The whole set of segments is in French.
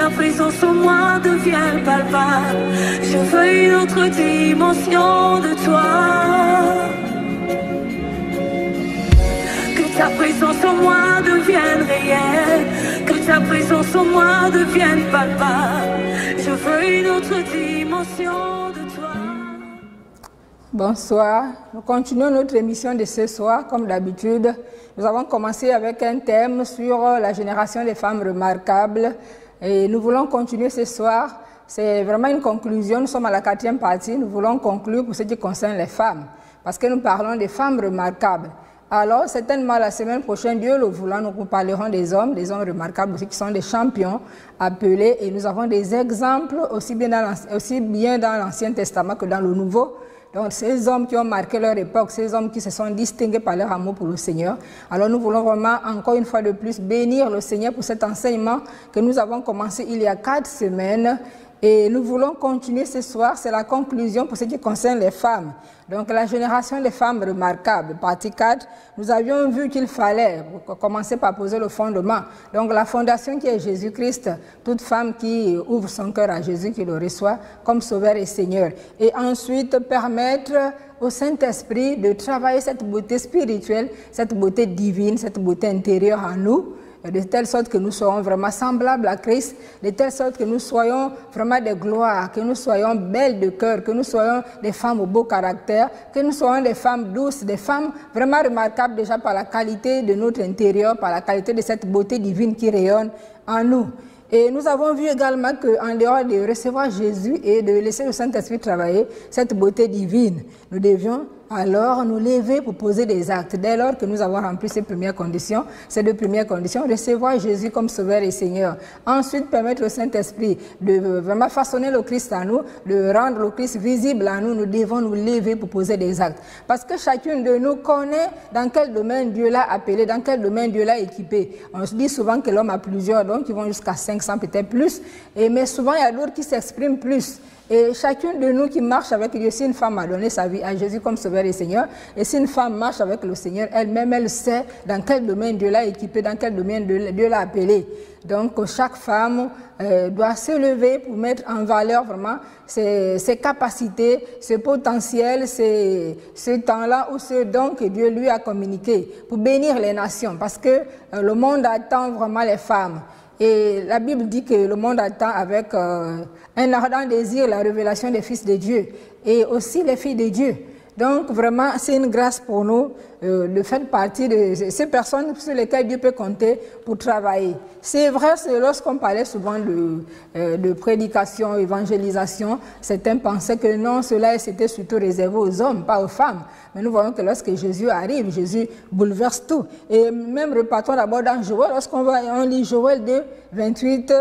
ta présence en moi devienne palpable. Je veux une autre dimension de toi. Que ta présence en moi devienne réelle, que ta présence en moi devienne palpable. Je veux une autre dimension de toi. Bonsoir, nous continuons notre émission de ce soir. Comme d'habitude, nous avons commencé avec un thème sur la génération des femmes remarquables et nous voulons continuer ce soir. C'est vraiment une conclusion, nous sommes à la 4e partie, nous voulons conclure pour ce qui concerne les femmes parce que nous parlons des femmes remarquables. Alors, certainement la semaine prochaine, Dieu le voulant, nous parlerons des hommes remarquables aussi qui sont des champions appelés et nous avons des exemples aussi bien dans l'Ancien Testament que dans le Nouveau. Donc, ces hommes qui ont marqué leur époque, ces hommes qui se sont distingués par leur amour pour le Seigneur. Alors, nous voulons vraiment, encore une fois de plus, bénir le Seigneur pour cet enseignement que nous avons commencé il y a 4 semaines. Et nous voulons continuer ce soir, c'est la conclusion pour ce qui concerne les femmes. Donc, la génération des femmes remarquables, partie 4, nous avions vu qu'il fallait commencer par poser le fondement. Donc, la fondation qui est Jésus-Christ, toute femme qui ouvre son cœur à Jésus, qui le reçoit comme Sauveur et Seigneur. Et ensuite, permettre au Saint-Esprit de travailler cette beauté spirituelle, cette beauté divine, cette beauté intérieure en nous, de telle sorte que nous soyons vraiment semblables à Christ, de telle sorte que nous soyons vraiment des gloires, que nous soyons belles de cœur, que nous soyons des femmes au beau caractère, que nous soyons des femmes douces, des femmes vraiment remarquables déjà par la qualité de notre intérieur, par la qualité de cette beauté divine qui rayonne en nous. Et nous avons vu également qu'en dehors de recevoir Jésus et de laisser le Saint-Esprit travailler cette beauté divine, nous devions alors nous lever pour poser des actes. Dès lors que nous avons rempli ces deux premières conditions, recevoir Jésus comme Sauveur et Seigneur. Ensuite, permettre au Saint-Esprit de vraiment façonner le Christ en nous, de rendre le Christ visible en nous, nous devons nous lever pour poser des actes. Parce que chacune de nous connaît dans quel domaine Dieu l'a appelé, dans quel domaine Dieu l'a équipé. On se dit souvent que l'homme a plusieurs dons qui vont jusqu'à 500, peut-être plus, mais souvent il y a d'autres qui s'expriment plus. Et chacune de nous qui marche avec Dieu, si une femme a donné sa vie à Jésus comme Sauveur et Seigneur, et si une femme marche avec le Seigneur, elle-même, elle sait dans quel domaine Dieu l'a équipée, dans quel domaine Dieu l'a appelée. Donc, chaque femme doit se lever pour mettre en valeur vraiment ses capacités, ce potentiel, ce temps-là ou ce don que Dieu lui a communiqué pour bénir les nations. Parce que le monde attend vraiment les femmes. Et la Bible dit que le monde attend avec un ardent désir la révélation des fils de Dieu et aussi les filles de Dieu. Donc vraiment, c'est une grâce pour nous de faire partie de ces personnes sur lesquelles Dieu peut compter pour travailler. C'est vrai, lorsqu'on parlait souvent de prédication, évangélisation, certains pensaient que non, cela c'était surtout réservé aux hommes, pas aux femmes. Mais nous voyons que lorsque Jésus arrive, Jésus bouleverse tout. Et même repartons d'abord dans Joël, on lit Joël 2, 28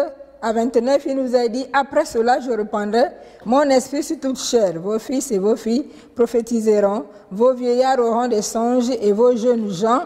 à 29, il nous a dit, après cela, je répandrai mon esprit sur toute chair. Vos fils et vos filles prophétiseront, vos vieillards auront des songes et vos jeunes gens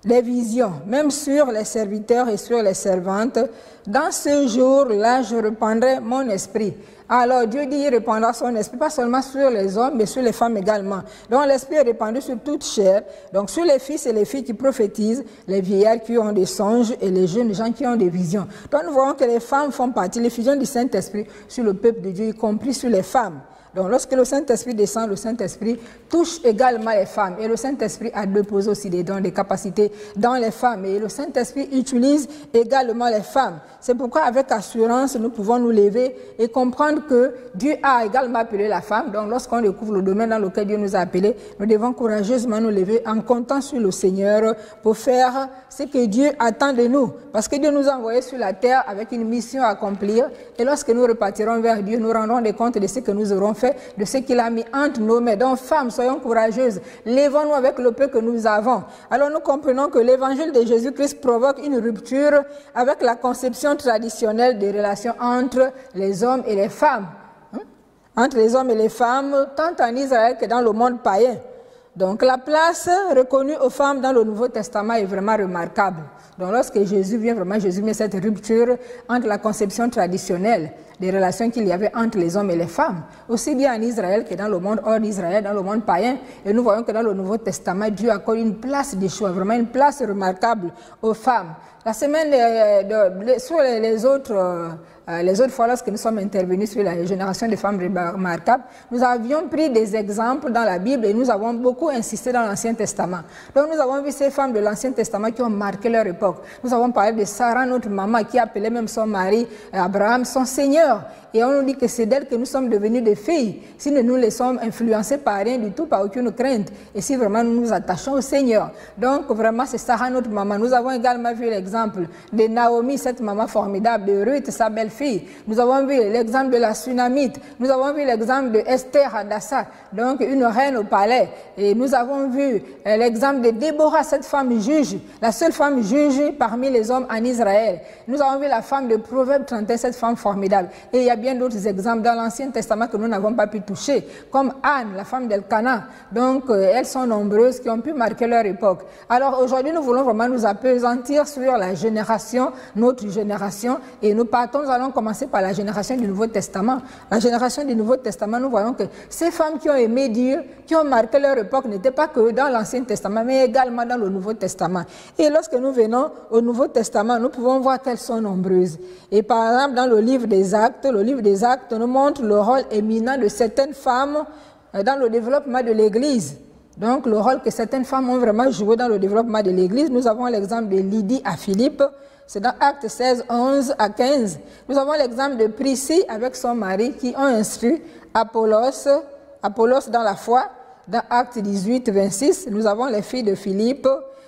des visions, même sur les serviteurs et sur les servantes. Dans ce jour-là, je répandrai mon esprit. Alors Dieu dit, il répandra son esprit, pas seulement sur les hommes, mais sur les femmes également. Donc l'esprit est répandu sur toute chair, donc sur les fils et les filles qui prophétisent, les vieillards qui ont des songes et les jeunes gens qui ont des visions. Donc nous voyons que les femmes font partie, les fusions du Saint-Esprit sur le peuple de Dieu, y compris sur les femmes. Donc lorsque le Saint-Esprit descend, le Saint-Esprit touche également les femmes. Et le Saint-Esprit a déposé aussi des dons, des capacités dans les femmes. Et le Saint-Esprit utilise également les femmes. C'est pourquoi avec assurance, nous pouvons nous lever et comprendre que Dieu a également appelé la femme. Donc lorsqu'on découvre le domaine dans lequel Dieu nous a appelés, nous devons courageusement nous lever en comptant sur le Seigneur pour faire ce que Dieu attend de nous. Parce que Dieu nous a envoyés sur la terre avec une mission à accomplir. Et lorsque nous repartirons vers Dieu, nous rendrons des comptes de ce que nous aurons fait, de ce qu'il a mis entre nos mains. Donc, femmes, soyons courageuses. Lèvons-nous avec le peu que nous avons. Alors, nous comprenons que l'évangile de Jésus-Christ provoque une rupture avec la conception traditionnelle des relations entre les hommes et les femmes. Entre les hommes et les femmes, tant en Israël que dans le monde païen. Donc la place reconnue aux femmes dans le Nouveau Testament est vraiment remarquable. Donc lorsque Jésus vient, vraiment Jésus met cette rupture entre la conception traditionnelle des relations qu'il y avait entre les hommes et les femmes, aussi bien en Israël que dans le monde hors d'Israël, dans le monde païen. Et nous voyons que dans le Nouveau Testament, Dieu accorde une place de choix, vraiment une place remarquable aux femmes. La semaine sur les autres fois, lorsque nous sommes intervenus sur la génération des femmes remarquables, nous avions pris des exemples dans la Bible et nous avons beaucoup insisté dans l'Ancien Testament. Donc nous avons vu ces femmes de l'Ancien Testament qui ont marqué leur époque. Nous avons parlé de Sarah, notre maman, qui appelait même son mari Abraham son Seigneur. Et on nous dit que c'est d'elle que nous sommes devenus des filles, si nous nous laissons influencer par rien du tout, par aucune crainte, et si vraiment nous nous attachons au Seigneur. Donc vraiment c'est Sarah notre maman. Nous avons également vu l'exemple de Naomi, cette maman formidable, de Ruth, sa belle-fille. Nous avons vu l'exemple de la Sunamite. Nous avons vu l'exemple de Esther Hadassah, donc une reine au palais. Et nous avons vu l'exemple de Déborah, cette femme juge, la seule femme juge parmi les hommes en Israël. Nous avons vu la femme de Proverbe 31, cette femme formidable. Et il y a bien d'autres exemples dans l'Ancien Testament que nous n'avons pas pu toucher, comme Anne, la femme d'Elkana. Donc, elles sont nombreuses qui ont pu marquer leur époque. Alors, aujourd'hui, nous voulons vraiment nous appesantir sur la génération, notre génération, et nous allons commencer par la génération du Nouveau Testament. La génération du Nouveau Testament, nous voyons que ces femmes qui ont aimé Dieu, qui ont marqué leur époque, n'étaient pas que dans l'Ancien Testament, mais également dans le Nouveau Testament. Et lorsque nous venons au Nouveau Testament, nous pouvons voir qu'elles sont nombreuses. Et par exemple, dans le livre des Actes nous montre le rôle éminent de certaines femmes dans le développement de l'Église. Donc, le rôle que certaines femmes ont vraiment joué dans le développement de l'Église. Nous avons l'exemple de Lydie à Philippe, c'est dans Actes 16, 11 à 15. Nous avons l'exemple de Priscille avec son mari qui ont instruit Apollos dans la foi, dans Actes 18, 26. Nous avons les filles de Philippe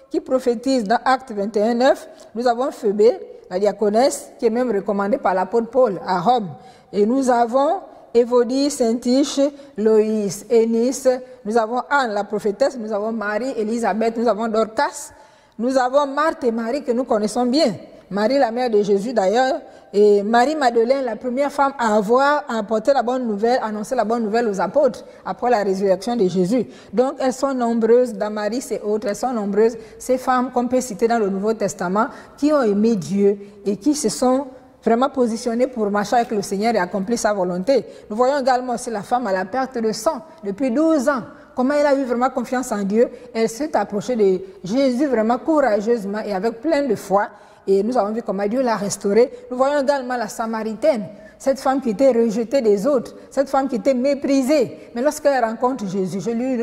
qui prophétisent dans Actes 21, 9. Nous avons Phébé, la diaconesse, qui est même recommandée par l'apôtre Paul à Rome. Et nous avons Évodie, Saint-Tiche, Loïs, Énice, nous avons Anne, la prophétesse, nous avons Marie, Élisabeth, nous avons Dorcas, nous avons Marthe et Marie que nous connaissons bien. Marie, la mère de Jésus d'ailleurs, et Marie-Madeleine, la première femme à avoir apporté la bonne nouvelle, annoncé la bonne nouvelle aux apôtres après la résurrection de Jésus. Donc elles sont nombreuses, Damaris et autres, elles sont nombreuses, ces femmes qu'on peut citer dans le Nouveau Testament, qui ont aimé Dieu et qui se sont vraiment positionnées pour marcher avec le Seigneur et accomplir sa volonté. Nous voyons également aussi la femme à la perte de sang depuis 12 ans. Comment elle a eu vraiment confiance en Dieu, elle s'est approchée de Jésus vraiment courageusement et avec plein de foi. Et nous avons vu comment Dieu l'a restaurée. Nous voyons également la Samaritaine, cette femme qui était rejetée des autres, cette femme qui était méprisée. Mais lorsqu'elle rencontre Jésus,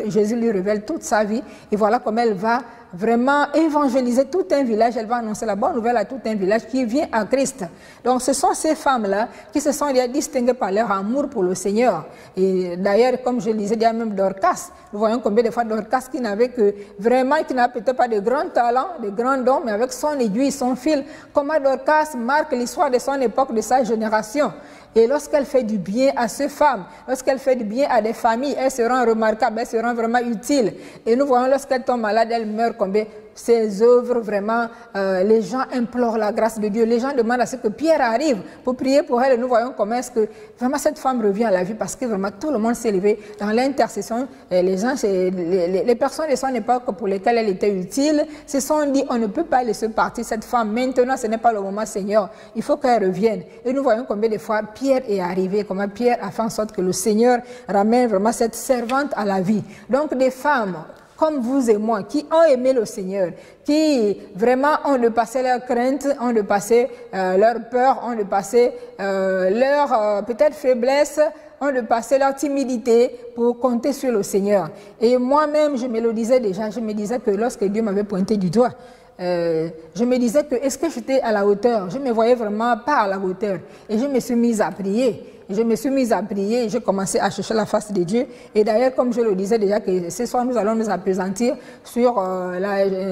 Jésus lui révèle toute sa vie. Et voilà comment elle va vraiment évangéliser tout un village. Elle va annoncer la bonne nouvelle à tout un village qui vient à Christ. Donc ce sont ces femmes-là qui se sont distinguées par leur amour pour le Seigneur. Et d'ailleurs, comme je le disais, il y a même Dorcas. Nous voyons combien de fois Dorcas qui n'avait que vraiment, qui n'a peut-être pas de grands talents, de grands dons, mais avec son aiguille, son fil, comment Dorcas marque l'histoire de son époque, de sa génération. Et lorsqu'elle fait du bien à ces femmes, lorsqu'elle fait du bien à des familles, elles seront remarquables, elles seront vraiment utiles. Et nous voyons lorsqu'elle tombe malade, elle meurt combien ses œuvres, vraiment, les gens implorent la grâce de Dieu. Les gens demandent à ce que Pierre arrive pour prier pour elle. Et nous voyons comment est-ce que vraiment cette femme revient à la vie parce que vraiment tout le monde s'est levé dans l'intercession. Les personnes de son époque pour lesquelles elle était utile se sont dit on ne peut pas laisser partir cette femme. Maintenant, ce n'est pas le moment, Seigneur. Il faut qu'elle revienne. Et nous voyons combien de fois Pierre est arrivé, comment Pierre a fait en sorte que le Seigneur ramène vraiment cette servante à la vie. Donc des femmes comme vous et moi, qui ont aimé le Seigneur, qui vraiment ont dépassé leurs craintes, ont dépassé leur peur, ont dépassé leur peut-être faiblesse, ont dépassé leur timidité pour compter sur le Seigneur. Et moi-même, je me le disais déjà, je me disais que lorsque Dieu m'avait pointé du doigt, je me disais que est-ce que j'étais à la hauteur? Je me voyais vraiment pas à la hauteur. Et je me suis mise à prier. Je me suis mise à prier et j'ai commencé à chercher la face de Dieu. Et d'ailleurs, comme je le disais déjà, que ce soir, nous allons nous appesantir sur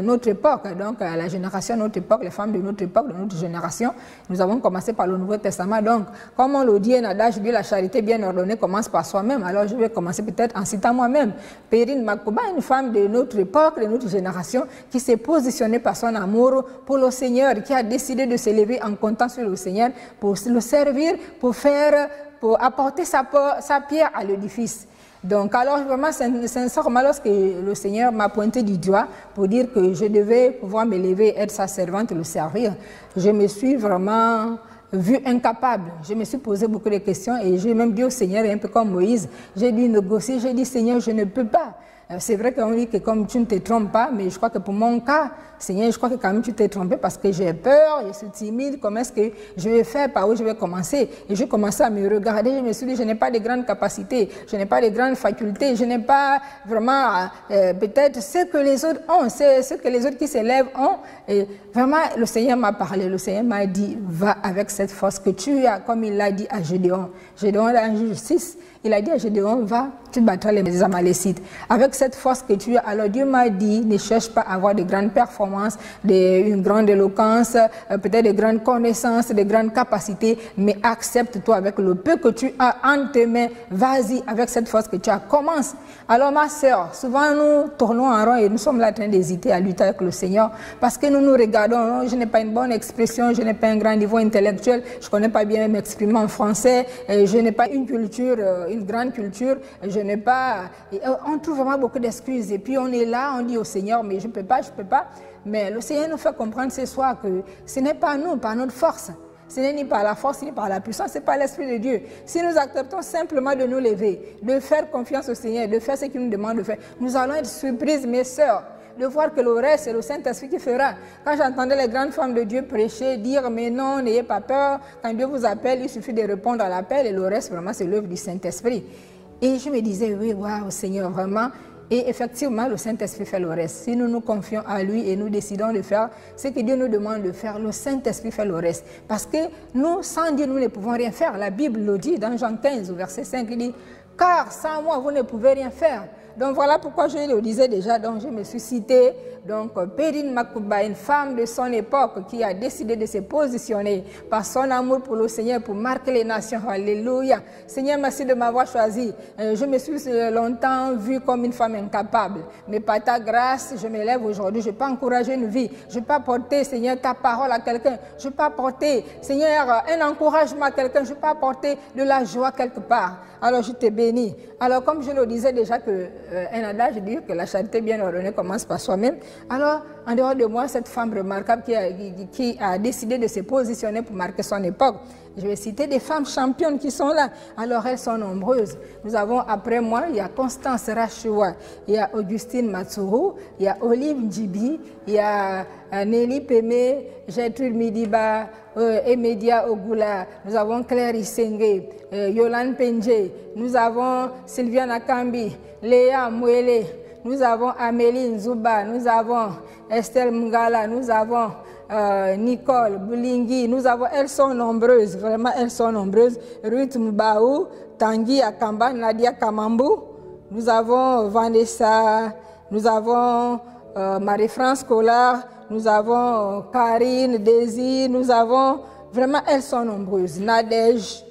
notre époque, donc la génération de notre époque, les femmes de notre époque, de notre génération. Nous avons commencé par le Nouveau Testament. Donc, comme on le dit, un adage dit la charité bien ordonnée commence par soi-même. Alors, je vais commencer peut-être en citant moi-même. Perrine Makuba, une femme de notre époque, de notre génération, qui s'est positionnée par son amour pour le Seigneur, qui a décidé de s'élever en comptant sur le Seigneur pour le servir, pour apporter sa pierre à l'édifice. Donc, alors, vraiment, sincèrement, lorsque le Seigneur m'a pointé du doigt pour dire que je devais pouvoir me lever, être sa servante et le servir, je me suis vraiment vue incapable. Je me suis posé beaucoup de questions et j'ai même dit au Seigneur, un peu comme Moïse, j'ai dû négocier, j'ai dit, Seigneur, je ne peux pas. C'est vrai qu'on dit que comme tu ne te trompes pas, mais je crois que pour mon cas, Seigneur, je crois que quand même tu t'es trompé parce que j'ai peur, je suis timide, comment est-ce que je vais faire, par où je vais commencer? Et je commençais à me regarder, je me suis dit, je n'ai pas de grandes capacités, je n'ai pas de grandes facultés, je n'ai pas vraiment peut-être ce que les autres ont, ce que les autres qui s'élèvent ont. Et vraiment, le Seigneur m'a parlé, le Seigneur m'a dit, va avec cette force que tu as, comme il l'a dit à Gédéon. Gédéon, dans Juge 6, il a dit à Gédéon, va, tu battras les Amalécites. Avec cette force que tu as, alors Dieu m'a dit, ne cherche pas à avoir de grandes performances, une grande éloquence, peut-être de grandes connaissances, de grandes capacités, mais accepte-toi avec le peu que tu as en tes mains, vas-y avec cette force que tu as, commence. Alors ma sœur, souvent nous tournons en rond et nous sommes là en train d'hésiter à lutter avec le Seigneur, parce que nous nous regardons, non, je n'ai pas une bonne expression, je n'ai pas un grand niveau intellectuel, je ne connais pas bien m'exprimer en français, je n'ai pas une culture, une grande culture, je n'ai pas... On trouve vraiment beaucoup d'excuses et puis on est là, on dit au Seigneur, mais je ne peux pas, je ne peux pas. Mais le Seigneur nous fait comprendre ce soir que ce n'est pas nous, par notre force. Ce n'est ni par la force, ni par la puissance, c'est par l'Esprit de Dieu. Si nous acceptons simplement de nous lever, de faire confiance au Seigneur, de faire ce qu'il nous demande de faire, nous allons être surprises, mes sœurs, de voir que le reste, c'est le Saint-Esprit qui fera. Quand j'entendais les grandes femmes de Dieu prêcher, dire, mais non, n'ayez pas peur, quand Dieu vous appelle, il suffit de répondre à l'appel et le reste, vraiment, c'est l'œuvre du Saint-Esprit. Et je me disais, oui, waouh, Seigneur, vraiment. Et effectivement, le Saint-Esprit fait le reste. Si nous nous confions à lui et nous décidons de faire ce que Dieu nous demande de faire, le Saint-Esprit fait le reste. Parce que nous, sans Dieu, nous ne pouvons rien faire. La Bible le dit dans Jean 15, au verset 5, il dit, « Car sans moi, vous ne pouvez rien faire. » Donc voilà pourquoi je le disais déjà, donc je me suis citée, donc Perrine Makouba, une femme de son époque qui a décidé de se positionner par son amour pour le Seigneur, pour marquer les nations. Alléluia. Seigneur, merci de m'avoir choisi. Je me suis longtemps vue comme une femme incapable, mais par ta grâce, je me lève aujourd'hui. Je peux encourager une vie. Je peux apporter, Seigneur, ta parole à quelqu'un. Je peux apporter, Seigneur, un encouragement à quelqu'un. Je peux apporter de la joie quelque part. Alors je te bénis. Alors comme je le disais déjà que un adage dit que la charité bien ordonnée commence par soi-même. Alors en dehors de moi, cette femme remarquable qui a décidé de se positionner pour marquer son époque, je vais citer des femmes championnes qui sont là. Alors elles sont nombreuses. Nous avons après moi, il y a Constance Rachua, il y a Augustine Matsuru, il y a Olive Djibi, il y a Nelly Pemé, Gertrude Midiba, Emedia Ogula, nous avons Claire Isenge, Yolande Penje, nous avons Sylvia Nakambi, Léa Mwele, nous avons Amélie Nzuba, nous avons Estelle Mungala, nous avons Nicole Boulingi, nous avons, elles sont nombreuses, vraiment elles sont nombreuses, Ruth Mbaou, Tanguy Akamba, Nadia Kamambou, nous avons Vanessa, nous avons Marie-France Collard, nous avons Karine, Daisy, nous avons, vraiment elles sont nombreuses, Nadège,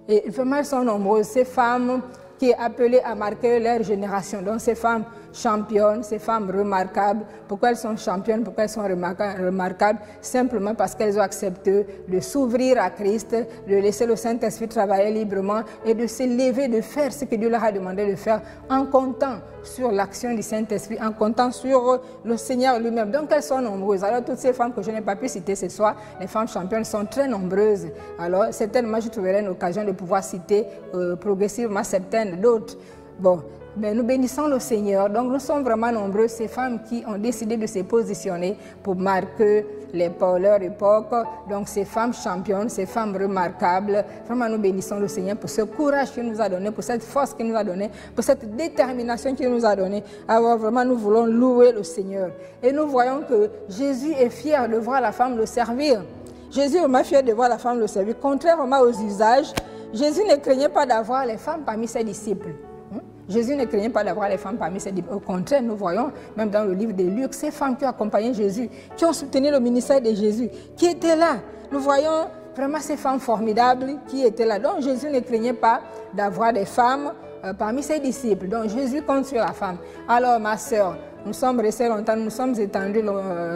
et vraiment elles sont nombreuses, ces femmes qui est appelée à marquer leur génération. Donc ces femmes championnes, ces femmes remarquables. Pourquoi elles sont championnes, pourquoi elles sont remarquables? Simplement parce qu'elles ont accepté de s'ouvrir à Christ, de laisser le Saint-Esprit travailler librement et de se lever, de faire ce que Dieu leur a demandé de faire en comptant sur l'action du Saint-Esprit, en comptant sur le Seigneur lui-même. Donc elles sont nombreuses. Alors toutes ces femmes que je n'ai pas pu citer ce soir, les femmes championnes sont très nombreuses. Alors certainement je trouverai une occasion de pouvoir citer progressivement certaines d'autres. Bon, mais nous bénissons le Seigneur. Donc nous sommes vraiment nombreux, ces femmes qui ont décidé de se positionner pour marquer leur époque. Donc ces femmes championnes, ces femmes remarquables, vraiment nous bénissons le Seigneur pour ce courage qu'il nous a donné, pour cette force qu'il nous a donné, pour cette détermination qu'il nous a donné. Alors vraiment nous voulons louer le Seigneur. Et nous voyons que Jésus est fier de voir la femme le servir. Jésus est vraiment fier de voir la femme le servir. Contrairement aux usages, Jésus ne craignait pas d'avoir les femmes parmi ses disciples. Jésus ne craignait pas d'avoir les femmes parmi ses disciples. Au contraire, nous voyons, même dans le livre de Luc, ces femmes qui ont accompagné Jésus, qui ont soutenu le ministère de Jésus, qui étaient là. Nous voyons vraiment ces femmes formidables qui étaient là. Donc Jésus ne craignait pas d'avoir des femmes parmi ses disciples. Donc Jésus compte sur la femme. Alors ma sœur, nous sommes restés longtemps, nous sommes étendus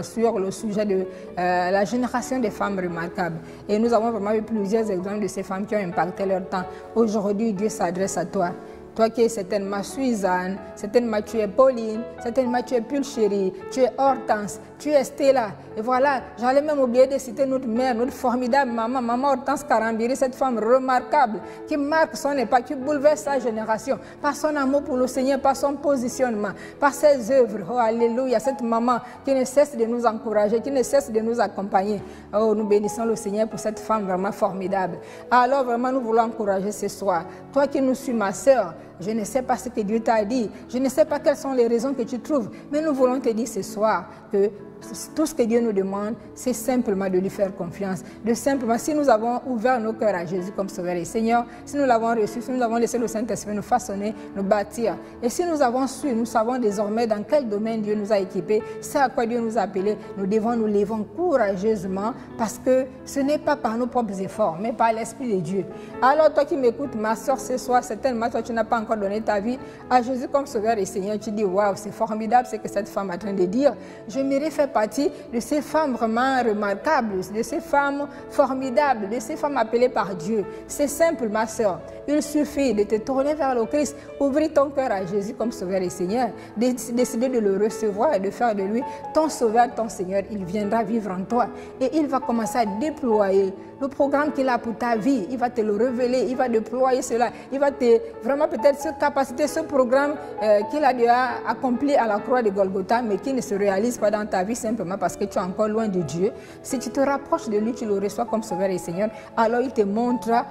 sur le sujet de la génération des femmes remarquables. Et nous avons vraiment eu plusieurs exemples de ces femmes qui ont impacté leur temps. Aujourd'hui, Dieu s'adresse à toi. Toi qui es certainement Suzanne, certainement tu es Pauline, certainement tu es Pulchérie, tu es Hortense, tu es Stella. Et voilà, j'allais même oublier de citer notre mère, notre formidable maman, maman Hortense Karambiri, cette femme remarquable qui marque son époque, qui bouleverse sa génération par son amour pour le Seigneur, par son positionnement, par ses œuvres. Oh, alléluia, cette maman qui ne cesse de nous encourager, qui ne cesse de nous accompagner. Oh, nous bénissons le Seigneur pour cette femme vraiment formidable. Alors vraiment, nous voulons encourager ce soir. Toi qui nous suis, ma sœur, je ne sais pas ce que Dieu t'a dit, je ne sais pas quelles sont les raisons que tu trouves, mais nous voulons te dire ce soir que tout ce que Dieu nous demande, c'est simplement de lui faire confiance. De simplement, si nous avons ouvert nos cœurs à Jésus comme Sauveur et Seigneur, si nous l'avons reçu, si nous avons laissé le Saint-Esprit nous façonner, nous bâtir, et si nous avons su, nous savons désormais dans quel domaine Dieu nous a équipés, c'est à quoi Dieu nous a appelés, nous devons nous lever courageusement parce que ce n'est pas par nos propres efforts, mais par l'Esprit de Dieu. Alors toi qui m'écoutes, ma soeur, ce soir, certainement toi tu n'as pas encore donné ta vie à Jésus comme Sauveur et Seigneur, tu dis waouh, c'est formidable ce que cette femme est en train de dire. Je m'irai faire partie de ces femmes vraiment remarquables, de ces femmes formidables, de ces femmes appelées par Dieu. C'est simple, ma soeur. Il suffit de te tourner vers le Christ, ouvrir ton cœur à Jésus comme Sauveur et Seigneur, décider de le recevoir et de faire de lui ton Sauveur, ton Seigneur. Il viendra vivre en toi et il va commencer à déployer le programme qu'il a pour ta vie. Il va te le révéler, il va déployer cela, il va te vraiment peut-être se capaciter ce programme qu'il a déjà accompli à la croix de Golgotha, mais qui ne se réalise pas dans ta vie simplement parce que tu es encore loin de Dieu. Si tu te rapproches de lui, tu le reçois comme Sauveur et Seigneur, alors il te montrera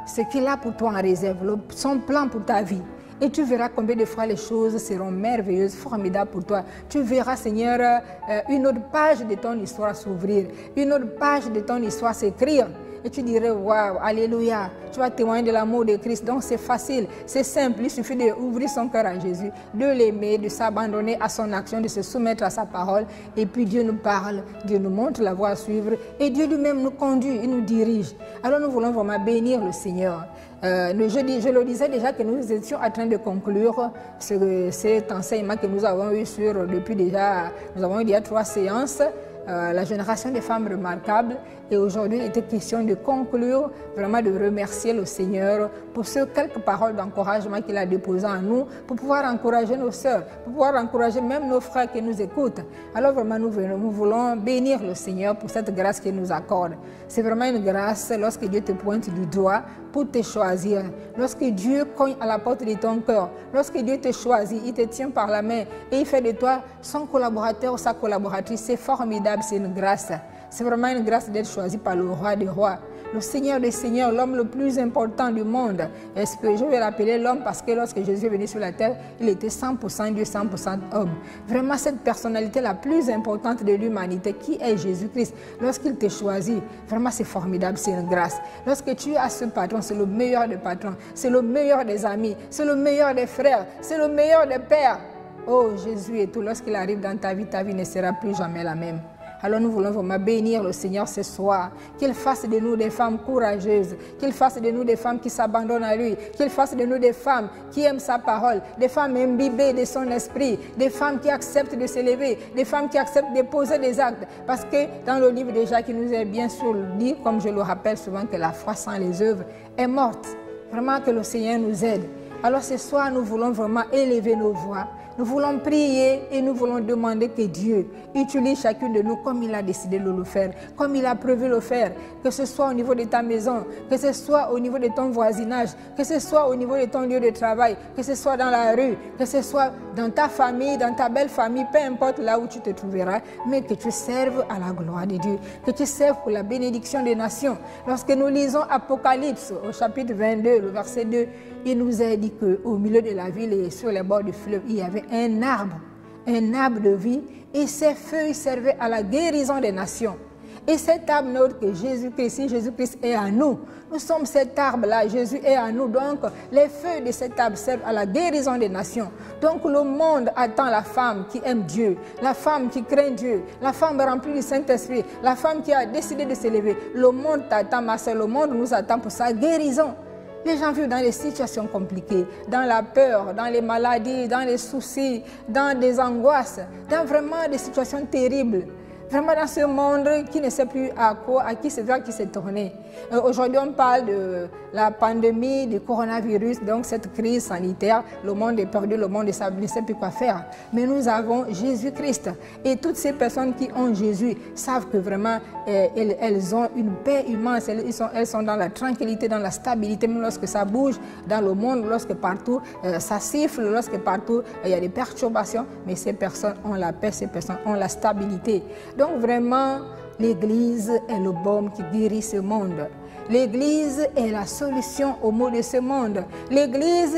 ce qu'il a pour toi en réserve, son plan pour ta vie. Et tu verras combien de fois les choses seront merveilleuses, formidables pour toi. Tu verras, Seigneur, une autre page de ton histoire s'ouvrir, une autre page de ton histoire s'écrire. Et tu dirais, waouh, alléluia, tu vas témoigner de l'amour de Christ. Donc c'est facile, c'est simple, il suffit d'ouvrir son cœur à Jésus, de l'aimer, de s'abandonner à son action, de se soumettre à sa parole. Et puis Dieu nous parle, Dieu nous montre la voie à suivre et Dieu lui-même nous conduit, il nous dirige. Alors nous voulons vraiment bénir le Seigneur. Je le disais déjà que nous étions en train de conclure cet enseignement que nous avons eu depuis déjà, nous avons eu déjà 3 séances. La génération des femmes remarquables, et aujourd'hui il était question de conclure, vraiment de remercier le Seigneur pour ces quelques paroles d'encouragement qu'il a déposées en nous, pour pouvoir encourager nos sœurs, pour pouvoir encourager même nos frères qui nous écoutent. Alors vraiment nous voulons bénir le Seigneur pour cette grâce qu'il nous accorde. C'est vraiment une grâce lorsque Dieu te pointe du doigt pour te choisir, lorsque Dieu cogne à la porte de ton cœur, lorsque Dieu te choisit, il te tient par la main et il fait de toi son collaborateur ou sa collaboratrice. C'est formidable, c'est une grâce. C'est vraiment une grâce d'être choisi par le roi des rois, le Seigneur des seigneurs, l'homme le plus important du monde. Est-ce que je vais l'appeler l'homme parce que lorsque Jésus est venu sur la terre, il était 100% Dieu, 100% homme. Vraiment cette personnalité la plus importante de l'humanité qui est Jésus-Christ. Lorsqu'il te choisit, vraiment c'est formidable, c'est une grâce. Lorsque tu as ce patron, c'est le meilleur des patrons, c'est le meilleur des amis, c'est le meilleur des frères, c'est le meilleur des pères. Oh Jésus et tout, lorsqu'il arrive dans ta vie ne sera plus jamais la même. Alors nous voulons vraiment bénir le Seigneur ce soir, qu'il fasse de nous des femmes courageuses, qu'il fasse de nous des femmes qui s'abandonnent à lui, qu'il fasse de nous des femmes qui aiment sa parole, des femmes imbibées de son esprit, des femmes qui acceptent de s'élever, des femmes qui acceptent de poser des actes. Parce que dans le livre de Jacques, il nous est bien sûr dit, comme je le rappelle souvent, que la foi sans les œuvres est morte. Vraiment que le Seigneur nous aide. Alors ce soir, nous voulons vraiment élever nos voix. Nous voulons prier et nous voulons demander que Dieu utilise chacune de nous comme il a décidé de le faire, comme il a prévu de le faire, que ce soit au niveau de ta maison, que ce soit au niveau de ton voisinage, que ce soit au niveau de ton lieu de travail, que ce soit dans la rue, que ce soit dans ta famille, dans ta belle famille, peu importe là où tu te trouveras, mais que tu serves à la gloire de Dieu, que tu serves pour la bénédiction des nations. Lorsque nous lisons Apocalypse au chapitre 22, le verset 2, il nous a dit qu'au milieu de la ville et sur les bords du fleuve, il y avait un arbre de vie, et ses feuilles servaient à la guérison des nations. Et cet arbre n'est autre que Jésus-Christ. Si Jésus-Christ est à nous, nous sommes cet arbre-là, Jésus est à nous. Donc, les feuilles de cet arbre servent à la guérison des nations. Donc, le monde attend la femme qui aime Dieu, la femme qui craint Dieu, la femme remplie du Saint-Esprit, la femme qui a décidé de s'élever. Le monde t'attend, ma soeur, le monde nous attend pour sa guérison. Les gens vivent dans des situations compliquées, dans la peur, dans les maladies, dans les soucis, dans des angoisses, dans vraiment des situations terribles. vraiment dans ce monde qui ne sait plus à qui c'est vers qui s'est tourné. Aujourd'hui, on parle de la pandémie, du coronavirus, donc cette crise sanitaire. Le monde est perdu, le monde ne sait plus quoi faire. Mais nous avons Jésus-Christ. Et toutes ces personnes qui ont Jésus savent que vraiment, elles ont une paix immense. Elles sont dans la tranquillité, dans la stabilité, même lorsque ça bouge dans le monde, lorsque partout ça siffle, lorsque partout il y a des perturbations. Mais ces personnes ont la paix, ces personnes ont la stabilité. Donc vraiment, l'Église est le baume qui guérit ce monde. L'Église est la solution aux maux de ce monde. L'Église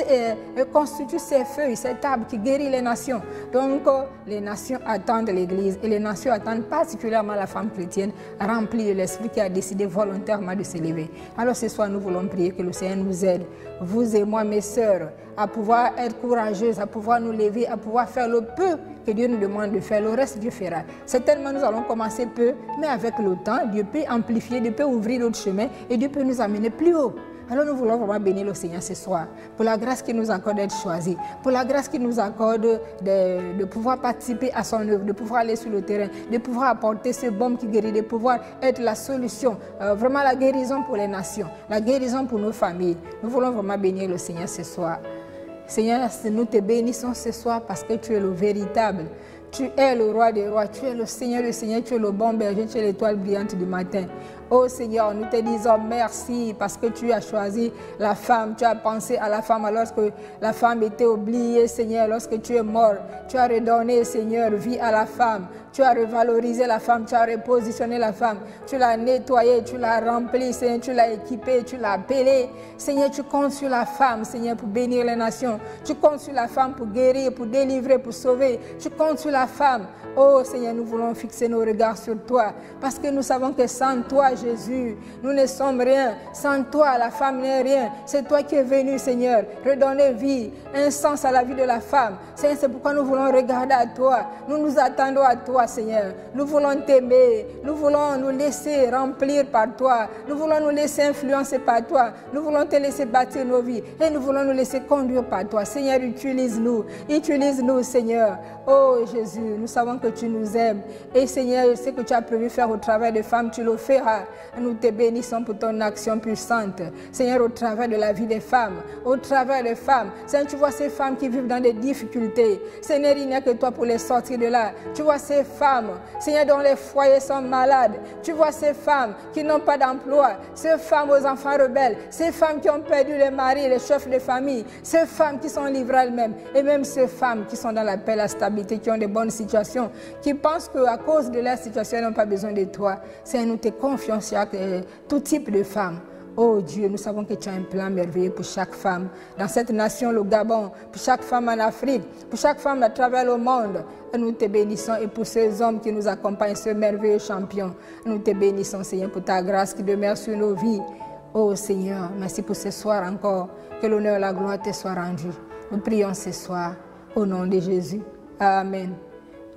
constitue ces feuilles, cet arbre qui guérit les nations. Donc, les nations attendent l'Église et les nations attendent particulièrement la femme chrétienne remplie de l'Esprit qui a décidé volontairement de s'élever. Alors ce soir, nous voulons prier que le Seigneur nous aide, vous et moi, mes sœurs, à pouvoir être courageuses, à pouvoir nous lever, à pouvoir faire le peu que Dieu nous demande de faire. Le reste, Dieu fera. Certainement, nous allons commencer peu, mais avec le temps, Dieu peut amplifier, Dieu peut ouvrir notre chemin et Dieu peut nous amener plus haut. Alors nous voulons vraiment bénir le Seigneur ce soir pour la grâce qu'il nous accorde d'être choisis, pour la grâce qu'il nous accorde de pouvoir participer à son œuvre, de pouvoir aller sur le terrain, de pouvoir apporter ce baume qui guérit, de pouvoir être la solution, vraiment la guérison pour les nations, la guérison pour nos familles. Nous voulons vraiment bénir le Seigneur ce soir. Seigneur, nous te bénissons ce soir parce que tu es le véritable. Tu es le roi des rois, tu es le Seigneur des seigneurs, tu es le bon berger, tu es l'étoile brillante du matin. Oh Seigneur, nous te disons merci parce que tu as choisi la femme, tu as pensé à la femme lorsque la femme était oubliée, Seigneur, lorsque tu es mort. Tu as redonné, Seigneur, vie à la femme. Tu as revalorisé la femme, tu as repositionné la femme, tu l'as nettoyée, tu l'as remplie, Seigneur, tu l'as équipée, tu l'as appelée. Seigneur, tu comptes sur la femme, Seigneur, pour bénir les nations. Tu comptes sur la femme pour guérir, pour délivrer, pour sauver. Tu comptes sur la femme. Oh Seigneur, nous voulons fixer nos regards sur toi parce que nous savons que sans toi, Jésus, nous ne sommes rien. Sans toi, la femme n'est rien. C'est toi qui es venu, Seigneur, redonner vie, un sens à la vie de la femme. Seigneur, c'est pourquoi nous voulons regarder à toi. Nous nous attendons à toi, Seigneur. Nous voulons t'aimer. Nous voulons nous laisser remplir par toi. Nous voulons nous laisser influencer par toi. Nous voulons te laisser bâtir nos vies. Et nous voulons nous laisser conduire par toi. Seigneur, utilise-nous. Utilise-nous, Seigneur. Oh Jésus, nous savons que tu nous aimes. Et Seigneur, ce que tu as prévu faire au travers des femmes, tu le feras. Nous te bénissons pour ton action puissante. Seigneur, au travers de la vie des femmes, au travers des femmes. Seigneur, tu vois ces femmes qui vivent dans des difficultés. Seigneur, il n'y a que toi pour les sortir de là. Tu vois ces femmes, Seigneur, dont les foyers sont malades. Tu vois ces femmes qui n'ont pas d'emploi. Ces femmes aux enfants rebelles. Ces femmes qui ont perdu les maris, les chefs de famille. Ces femmes qui sont livrées elles-mêmes. Et même ces femmes qui sont dans la paix, la stabilité, qui ont de bonnes situations, qui pensent qu'à cause de leur situation, elles n'ont pas besoin de toi. Seigneur, nous te confions sur tout type de femmes. Oh Dieu, nous savons que tu as un plan merveilleux pour chaque femme dans cette nation, le Gabon, pour chaque femme en Afrique, pour chaque femme à travers le monde. Et nous te bénissons et pour ces hommes qui nous accompagnent, ce merveilleux champion. Nous te bénissons, Seigneur, pour ta grâce qui demeure sur nos vies. Oh Seigneur, merci pour ce soir encore. Que l'honneur et la gloire te soient rendus. Nous prions ce soir au nom de Jésus. Amen.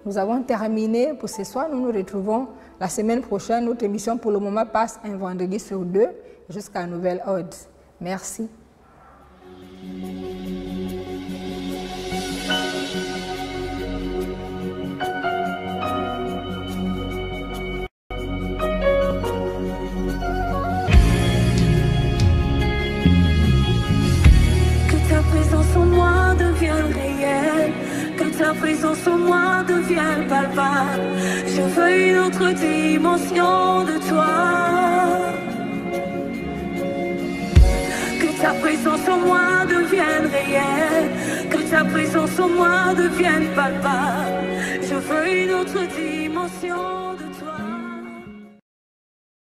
Nous avons terminé pour ce soir. Nous nous retrouvons la semaine prochaine. Notre émission pour le moment passe un vendredi sur 2 jusqu'à nouvel ordre. Merci. Que ta présence en moi devienne réelle. Que ta présence en moi devienne palpable. Je veux une autre dimension de toi. Que ta présence en moi devienne réelle. Que ta présence en moi devienne palpable. Je veux une autre dimension de toi.